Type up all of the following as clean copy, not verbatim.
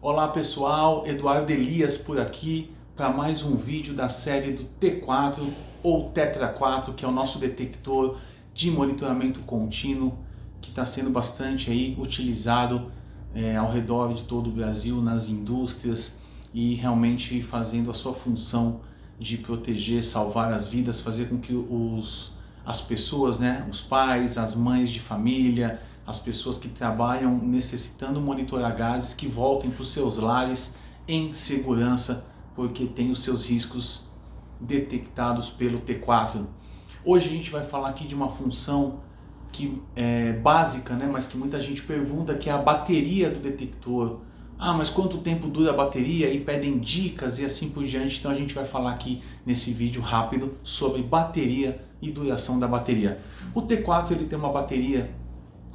Olá pessoal, Eduardo Elias por aqui para mais um vídeo da série do T4 ou Tetra 4, que é o nosso detector de monitoramento contínuo que está sendo bastante aí utilizado ao redor de todo o Brasil, nas indústrias e realmente fazendo a sua função de proteger, salvar as vidas, fazer com que as pessoas, os pais, as mães de família, as pessoas que trabalham necessitando monitorar gases que voltem para os seus lares em segurança, porque tem os seus riscos detectados pelo T4. Hoje a gente vai falar aqui de uma função que é básica, mas que muita gente pergunta, que é a bateria do detector. Ah, mas quanto tempo dura a bateria? E pedem dicas e assim por diante. Então a gente vai falar aqui nesse vídeo rápido sobre bateria e duração da bateria. O T4 ele tem uma bateria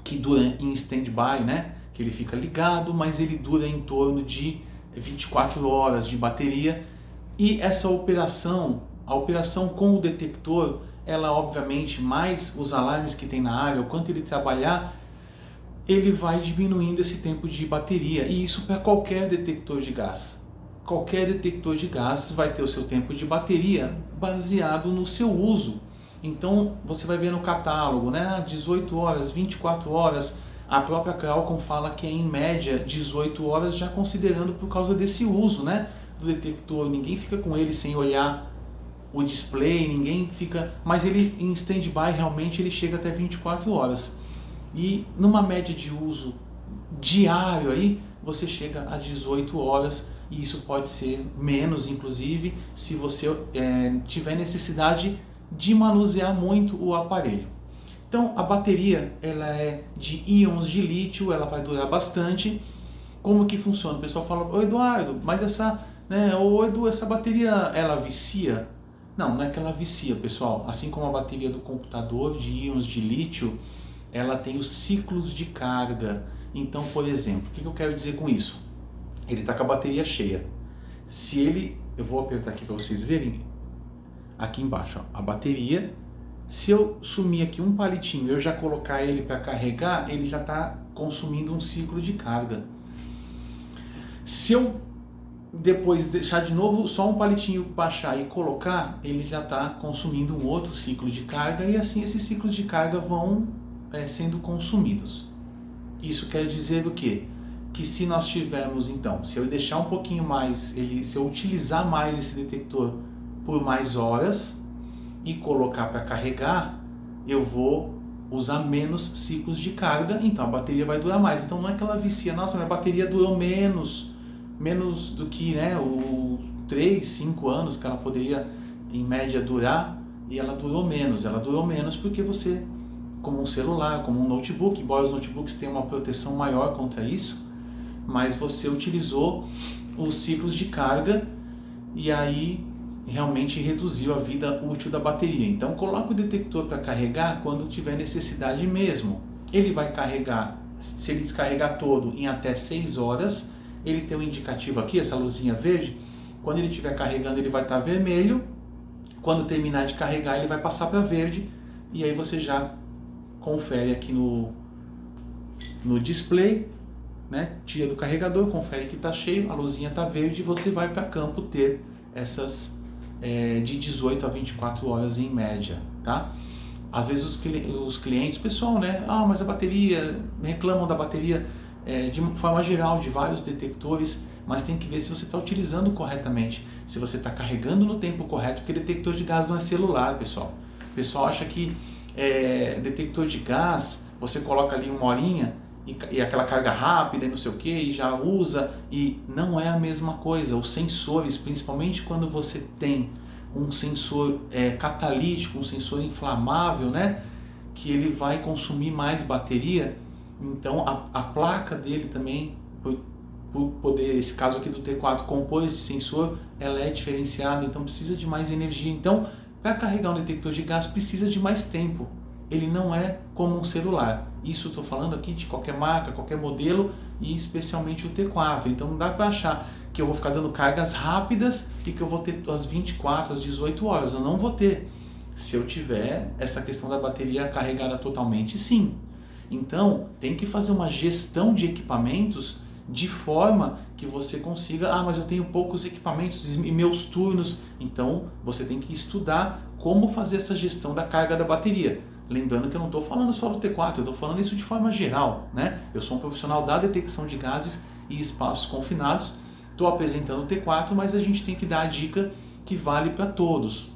que dura em stand-by, que ele fica ligado, mas ele dura em torno de 24 horas de bateria. E essa operação, a operação com o detector, ela obviamente, mais os alarmes que tem na área, o quanto ele trabalhar, ele vai diminuindo esse tempo de bateria. E isso para qualquer detector de gás. Qualquer detector de gás vai ter o seu tempo de bateria baseado no seu uso. Então você vai ver no catálogo, 18 horas, 24 horas, a própria Qualcomm fala que é em média 18 horas, já considerando por causa desse uso do detector. Ninguém fica com ele sem olhar o display, ninguém fica, mas ele em stand-by realmente ele chega até 24 horas. E numa média de uso diário aí, você chega a 18 horas, e isso pode ser menos inclusive, se você tiver necessidade de manusear muito o aparelho. Então a bateria ela é de íons de lítio, ela vai durar bastante. Como que funciona? O pessoal fala: "Ô Eduardo, mas essa bateria ela vicia?" Não é que ela vicia, pessoal. Assim como a bateria do computador de íons de lítio, ela tem os ciclos de carga. Então, por exemplo, o que eu quero dizer com isso? Ele está com a bateria cheia. Eu vou apertar aqui para vocês verem, aqui embaixo, a bateria. Se eu sumir aqui um palitinho, eu já colocar ele para carregar, ele já está consumindo um ciclo de carga. Se eu depois deixar de novo só um palitinho baixar e colocar, ele já está consumindo um outro ciclo de carga, e assim esses ciclos de carga vão sendo consumidos. Isso quer dizer o quê? Que se nós tivermos, então, se eu deixar um pouquinho mais, se eu utilizar mais esse detector por mais horas e colocar para carregar, eu vou usar menos ciclos de carga, então a bateria vai durar mais. Então não é que ela vicia, nossa, minha bateria durou menos do que 3, 5 anos que ela poderia em média durar, e ela durou menos porque você, como um celular, como um notebook, embora os notebooks tenham uma proteção maior contra isso, mas você utilizou os ciclos de carga e aí realmente reduziu a vida útil da bateria. Então coloque o detector para carregar quando tiver necessidade mesmo. Ele vai carregar, se ele descarregar todo, em até 6 horas. Ele tem um indicativo aqui, essa luzinha verde. Quando ele estiver carregando, ele vai estar vermelho. Quando terminar de carregar, ele vai passar para verde. E aí você já confere aqui no display, tira do carregador, confere que está cheio, a luzinha está verde, e você vai para campo ter essas de 18 a 24 horas em média, tá? Às vezes os clientes, pessoal, mas a bateria, reclamam da bateria de forma geral, de vários detectores, mas tem que ver se você está utilizando corretamente, se você está carregando no tempo correto, porque detector de gás não é celular, pessoal. O pessoal acha que detector de gás, você coloca ali 1 horinha e aquela carga rápida e não sei o que, e já usa, e não é a mesma coisa. Os sensores, principalmente quando você tem um sensor catalítico, um sensor inflamável, que ele vai consumir mais bateria, então a placa dele também, por poder, esse caso aqui do T4, compor esse sensor, ela é diferenciada, então precisa de mais energia. Então, para carregar um detector de gás precisa de mais tempo. Ele não é como um celular. Isso estou falando aqui de qualquer marca, qualquer modelo, e especialmente o T4. Então não dá para achar que eu vou ficar dando cargas rápidas e que eu vou ter as 24, as 18 horas. Eu não vou ter. Se eu tiver essa questão da bateria carregada totalmente, sim. Então tem que fazer uma gestão de equipamentos de forma que você consiga, mas eu tenho poucos equipamentos e meus turnos, então você tem que estudar como fazer essa gestão da carga da bateria. Lembrando que eu não estou falando só do T4, eu estou falando isso de forma geral, né? Eu sou um profissional da detecção de gases e espaços confinados, estou apresentando o T4, mas a gente tem que dar a dica que vale para todos.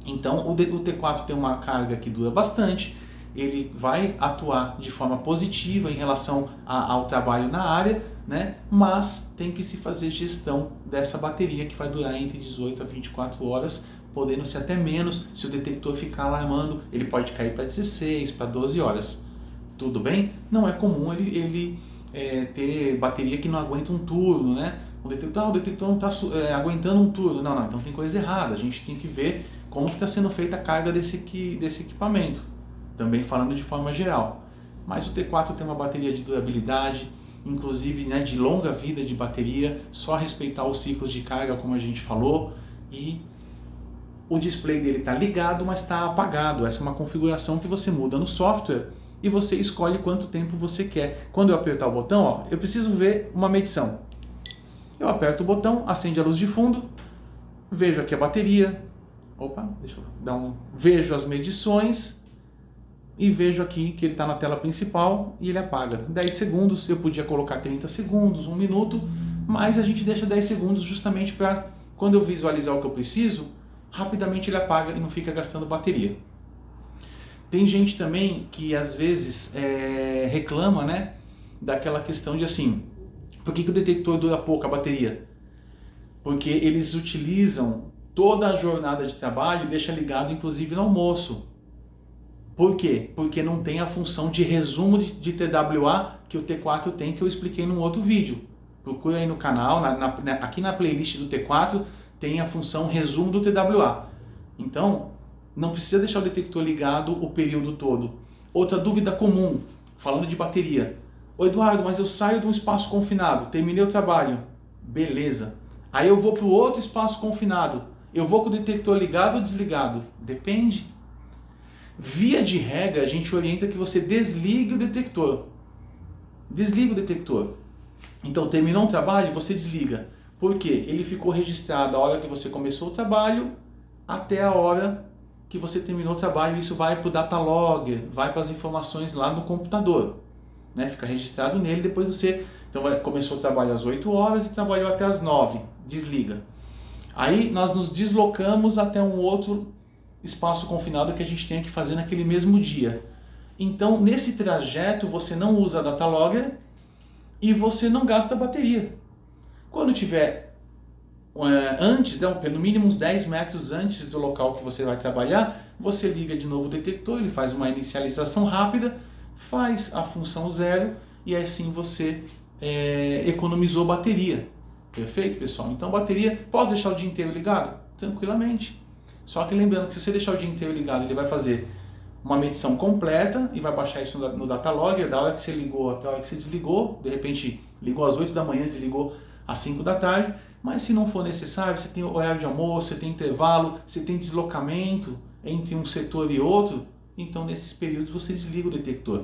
Então o T4 tem uma carga que dura bastante, ele vai atuar de forma positiva em relação ao trabalho na área, né? Mas tem que se fazer gestão dessa bateria que vai durar entre 18 a 24 horas, podendo ser até menos. Se o detector ficar alarmando, ele pode cair para 16, para 12 horas. Tudo bem? Não é comum ele ter bateria que não aguenta um turno, né? O detector não está aguentando um turno. Não, então tem coisa errada. A gente tem que ver como está sendo feita a carga desse equipamento. Também falando de forma geral. Mas o T4 tem uma bateria de durabilidade, inclusive, né, de longa vida de bateria, só respeitar os ciclos de carga, como a gente falou, e o display dele está ligado, mas está apagado. Essa é uma configuração que você muda no software e você escolhe quanto tempo você quer. Quando eu apertar o botão, eu preciso ver uma medição. Eu aperto o botão, acende a luz de fundo, vejo aqui a bateria, vejo as medições, e vejo aqui que ele está na tela principal e ele apaga. 10 segundos, eu podia colocar 30 segundos, 1 minuto, mas a gente deixa 10 segundos justamente para, quando eu visualizar o que eu preciso, rapidamente ele apaga e não fica gastando bateria. Tem gente também que às vezes reclama, né, daquela questão de assim, por que o detector dura pouco a bateria? Porque eles utilizam toda a jornada de trabalho e deixa ligado inclusive no almoço. Por quê? Porque não tem a função de resumo de TWA que o T4 tem, que eu expliquei num outro vídeo. Procura aí no canal, aqui na playlist do T4 tem a função resumo do TWA. Então, não precisa deixar o detector ligado o período todo. Outra dúvida comum, falando de bateria. Ô Eduardo, mas eu saio de um espaço confinado, terminei o trabalho. Beleza. Aí eu vou para o outro espaço confinado. Eu vou com o detector ligado ou desligado? Depende. Via de regra, a gente orienta que você desligue o detector. Desliga o detector. Então, terminou um trabalho, você desliga. Por quê? Ele ficou registrado a hora que você começou o trabalho até a hora que você terminou o trabalho. Isso vai para o data logger, vai para as informações lá no computador, né? Fica registrado nele, depois você... Então, começou o trabalho às 8 horas e trabalhou até às 9. Desliga. Aí, nós nos deslocamos até um outro espaço confinado que a gente tem que fazer naquele mesmo dia. Então, nesse trajeto, você não usa a data logger e você não gasta bateria. Quando tiver antes, no mínimo uns 10 metros antes do local que você vai trabalhar, você liga de novo o detector, ele faz uma inicialização rápida, faz a função 0 e assim você economizou bateria. Perfeito, pessoal? Então, bateria, posso deixar o dia inteiro ligado? Tranquilamente. Só que lembrando que se você deixar o dia inteiro ligado, ele vai fazer uma medição completa e vai baixar isso no data logger, da hora que você ligou até a hora que você desligou. De repente, ligou às 8 da manhã, desligou às 5 da tarde. Mas se não for necessário, você tem horário de almoço, você tem intervalo, você tem deslocamento entre um setor e outro, então nesses períodos você desliga o detector.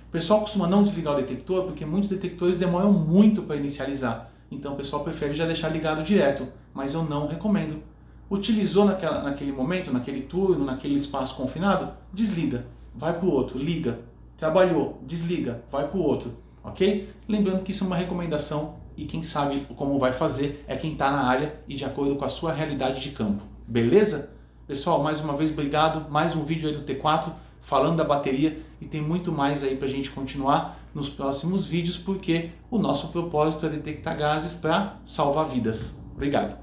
O pessoal costuma não desligar o detector porque muitos detectores demoram muito para inicializar. Então o pessoal prefere já deixar ligado direto, mas eu não recomendo. Utilizou naquele momento, naquele turno, naquele espaço confinado, desliga, vai para o outro, liga, trabalhou, desliga, vai para o outro, ok? Lembrando que isso é uma recomendação e quem sabe como vai fazer é quem está na área e de acordo com a sua realidade de campo, beleza? Pessoal, mais uma vez obrigado, mais um vídeo aí do T4 falando da bateria e tem muito mais aí para a gente continuar nos próximos vídeos porque o nosso propósito é detectar gases para salvar vidas. Obrigado!